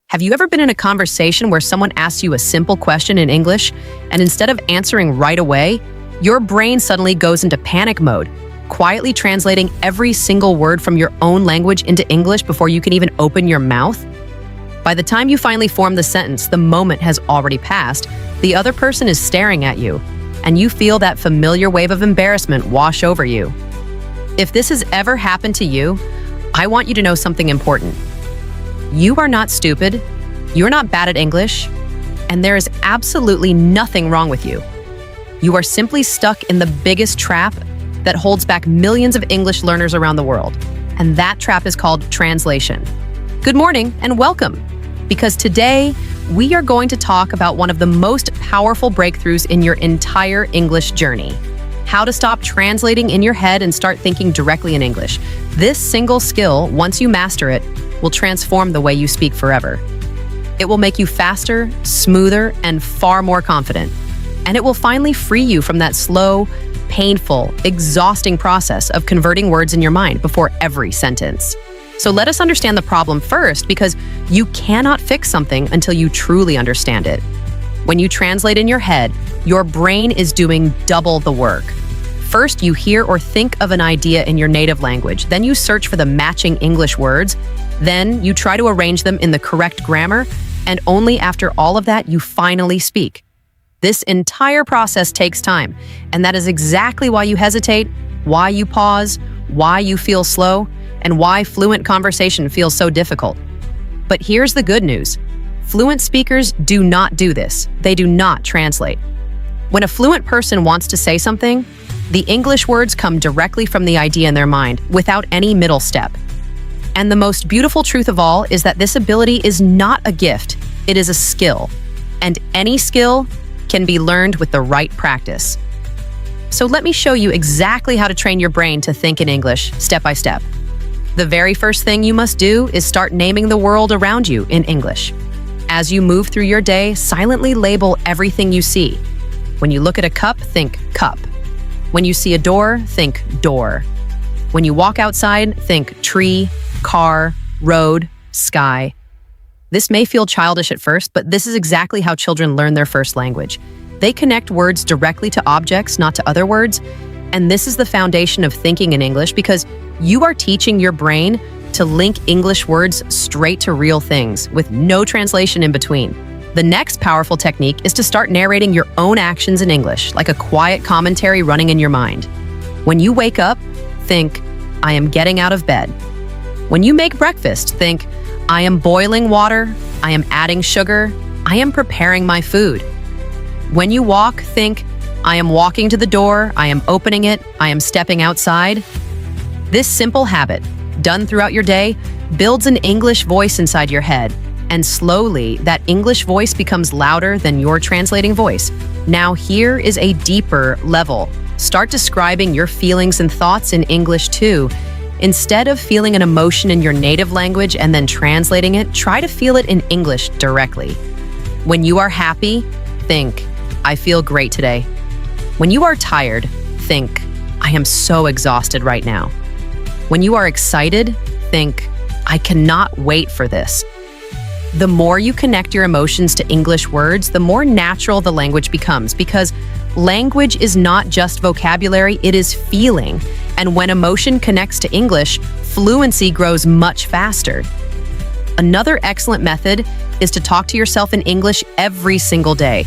Have you ever been in a conversation where someone asks you a simple question in English, and instead of answering right away, your brain suddenly goes into panic mode, quietly translating every single word from your own language into English before you can even open your mouth? By the time you finally form the sentence, the moment has already passed, the other person is staring at you, and you feel that familiar wave of embarrassment wash over you. If this has ever happened to you, I want you to know something important. You are not stupid, you're not bad at English, and there is absolutely nothing wrong with you. You are simply stuck in the biggest trap that holds back millions of English learners around the world, and that trap is called translation. Good morning and welcome, because today we are going to talk about one of the most powerful breakthroughs in your entire English journey. How to stop translating in your head and start thinking directly in English. This single skill, once you master it, will transform the way you speak forever. It will make you faster, smoother, and far more confident. And it will finally free you from that slow, painful, exhausting process of converting words in your mind before every sentence. So let us understand the problem first, because you cannot fix something until you truly understand it. When you translate in your head, your brain is doing double the work. First, you hear or think of an idea in your native language. Then you search for the matching English words. Then you try to arrange them in the correct grammar. And only after all of that, you finally speak. This entire process takes time. And that is exactly why you hesitate, why you pause, why you feel slow, and why fluent conversation feels so difficult. But here's the good news. Fluent speakers do not do this. They do not translate. When a fluent person wants to say something, the English words come directly from the idea in their mind without any middle step. And the most beautiful truth of all is that this ability is not a gift, it is a skill. And any skill can be learned with the right practice. So let me show you exactly how to train your brain to think in English step by step. The very first thing you must do is start naming the world around you in English. As you move through your day, silently label everything you see. When you look at a cup, think cup. When you see a door, think door. When you walk outside, think tree, car, road, sky. This may feel childish at first, but this is exactly how children learn their first language. They connect words directly to objects, not to other words. And this is the foundation of thinking in English, because you are teaching your brain to link English words straight to real things with no translation in between. The next powerful technique is to start narrating your own actions in English, like a quiet commentary running in your mind. When you wake up, think, I am getting out of bed. When you make breakfast, think, I am boiling water, I am adding sugar, I am preparing my food. When you walk, think, I am walking to the door, I am opening it, I am stepping outside. This simple habit, done throughout your day, builds an English voice inside your head. And slowly, that English voice becomes louder than your translating voice. Now here is a deeper level. Start describing your feelings and thoughts in English too. Instead of feeling an emotion in your native language and then translating it, try to feel it in English directly. When you are happy, think, I feel great today. When you are tired, think, I am so exhausted right now. When you are excited, think, I cannot wait for this. The more you connect your emotions to English words, the more natural the language becomes, because language is not just vocabulary, it is feeling. And when emotion connects to English, fluency grows much faster. Another excellent method is to talk to yourself in English every single day.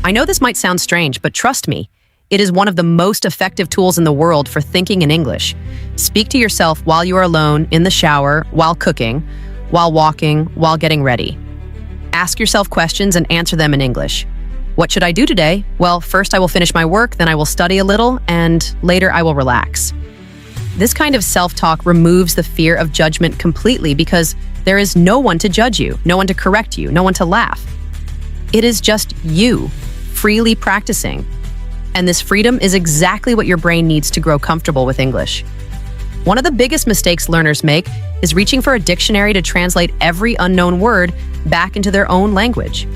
I know this might sound strange, but trust me, it is one of the most effective tools in the world for thinking in English. Speak to yourself while you are alone, in the shower, while cooking, while walking, while getting ready. Ask yourself questions and answer them in English. What should I do today? Well, first I will finish my work, then I will study a little, and later I will relax. This kind of self-talk removes the fear of judgment completely, because there is no one to judge you, no one to correct you, no one to laugh. It is just you, freely practicing. And this freedom is exactly what your brain needs to grow comfortable with English. One of the biggest mistakes learners make is reaching for a dictionary to translate every unknown word back into their own language.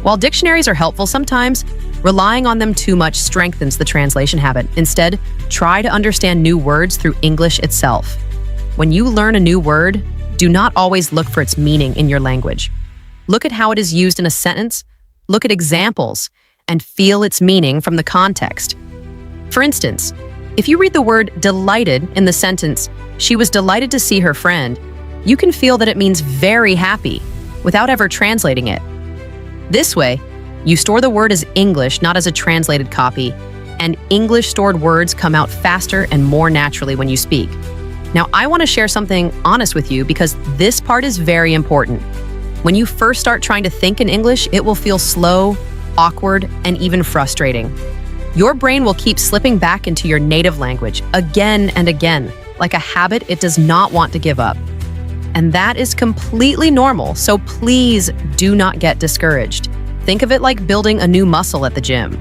While dictionaries are helpful sometimes, relying on them too much strengthens the translation habit. Instead, try to understand new words through English itself. When you learn a new word, Do not always look for its meaning in your language. Look at how it is used in a sentence, look at examples, and feel its meaning from the context. For instance, if you read the word delighted in the sentence, "She was delighted to see her friend," you can feel that it means very happy without ever translating it. This way, you store the word as English, not as a translated copy, and English-stored words come out faster and more naturally when you speak. Now, I want to share something honest with you because this part is very important. When you first start trying to think in English, it will feel slow, awkward, and even frustrating. Your brain will keep slipping back into your native language again and again, like a habit it does not want to give up. And that is completely normal, so please do not get discouraged. Think of it like building a new muscle at the gym.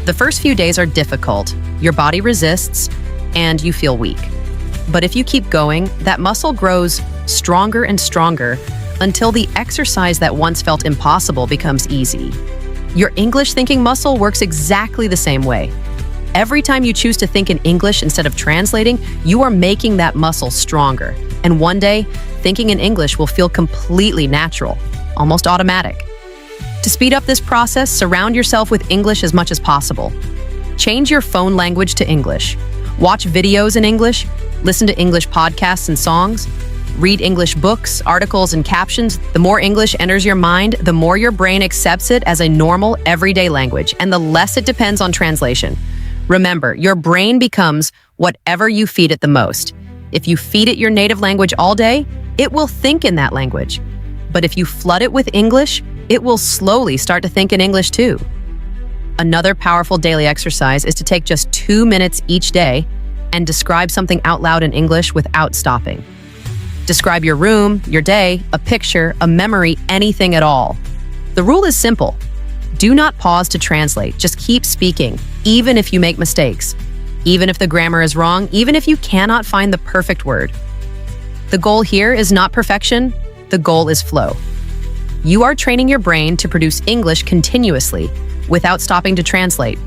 The first few days are difficult, your body resists, and you feel weak. But if you keep going, that muscle grows stronger and stronger until the exercise that once felt impossible becomes easy. Your English thinking muscle works exactly the same way. Every time you choose to think in English instead of translating, you are making that muscle stronger. And one day, thinking in English will feel completely natural, almost automatic. To speed up this process, surround yourself with English as much as possible. Change your phone language to English. Watch videos in English, listen to English podcasts and songs, read English books, articles, and captions. The more English enters your mind, the more your brain accepts it as a normal, everyday language, and the less it depends on translation. Remember, your brain becomes whatever you feed it the most. If you feed it your native language all day, it will think in that language. But if you flood it with English, it will slowly start to think in English too. Another powerful daily exercise is to take just 2 minutes each day and describe something out loud in English without stopping. Describe your room, your day, a picture, a memory, anything at all. The rule is simple. Do not pause to translate. Just keep speaking, even if you make mistakes, even if the grammar is wrong, even if you cannot find the perfect word. The goal here is not perfection. The goal is flow. You are training your brain to produce English continuously without stopping to translate.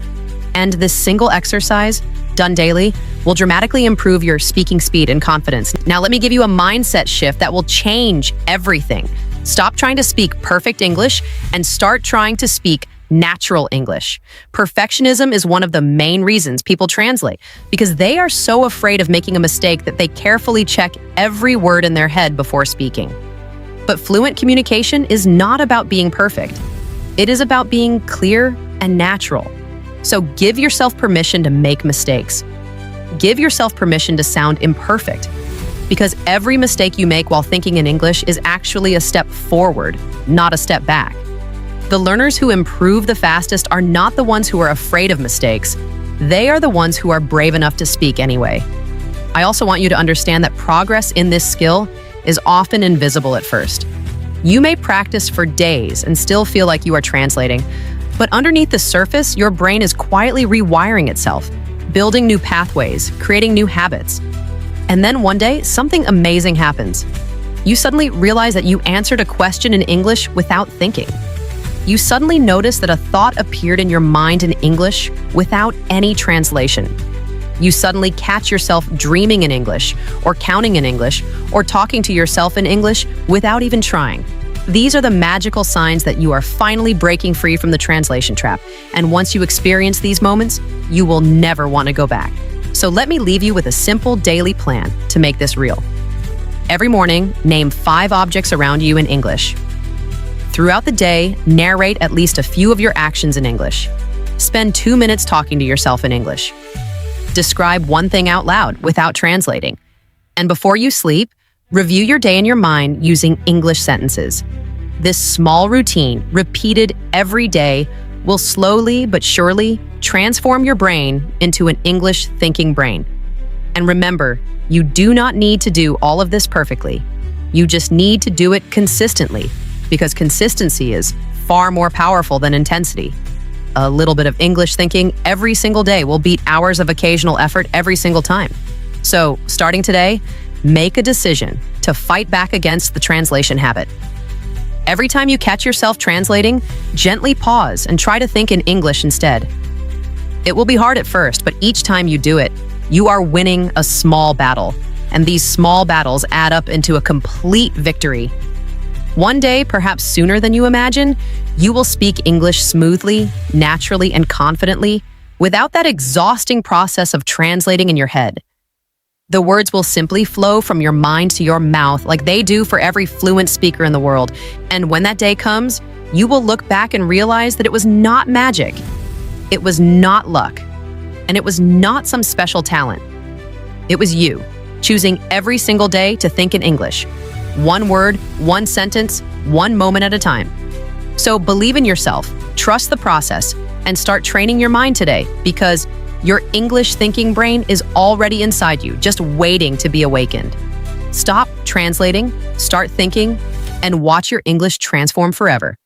And this single exercise, done daily, will dramatically improve your speaking speed and confidence. Now, let me give you a mindset shift that will change everything. Stop trying to speak perfect English and start trying to speak natural English. Perfectionism is one of the main reasons people translate, because they are so afraid of making a mistake that they carefully check every word in their head before speaking. But fluent communication is not about being perfect. It is about being clear and natural. So give yourself permission to make mistakes. Give yourself permission to sound imperfect, because every mistake you make while thinking in English is actually a step forward, not a step back. The learners who improve the fastest are not the ones who are afraid of mistakes. They are the ones who are brave enough to speak anyway. I also want you to understand that progress in this skill is often invisible at first. You may practice for days and still feel like you are translating, but underneath the surface, your brain is quietly rewiring itself, building new pathways, creating new habits. And then one day, something amazing happens. You suddenly realize that you answered a question in English without thinking. You suddenly notice that a thought appeared in your mind in English without any translation. You suddenly catch yourself dreaming in English, or counting in English, or talking to yourself in English without even trying. These are the magical signs that you are finally breaking free from the translation trap. And once you experience these moments, you will never want to go back. So let me leave you with a simple daily plan to make this real. Every morning, name 5 objects around you in English. Throughout the day, narrate at least a few of your actions in English. Spend 2 minutes talking to yourself in English. Describe one thing out loud without translating. And before you sleep, review your day in your mind using English sentences. This small routine, repeated every day, will slowly but surely transform your brain into an English-thinking brain. And remember, you do not need to do all of this perfectly. You just need to do it consistently, because consistency is far more powerful than intensity. A little bit of English thinking every single day will beat hours of occasional effort every single time. So, starting today, make a decision to fight back against the translation habit. Every time you catch yourself translating, gently pause and try to think in English instead. It will be hard at first, but each time you do it, you are winning a small battle. and these small battles add up into a complete victory. One day, perhaps sooner than you imagine, you will speak English smoothly, naturally, and confidently without that exhausting process of translating in your head. The words will simply flow from your mind to your mouth like they do for every fluent speaker in the world. And when that day comes, you will look back and realize that it was not magic, it was not luck, and it was not some special talent. It was you, choosing every single day to think in English. One word, one sentence, one moment at a time. So believe in yourself, trust the process, and start training your mind today because your English thinking brain is already inside you, just waiting to be awakened. Stop translating, start thinking, and watch your English transform forever.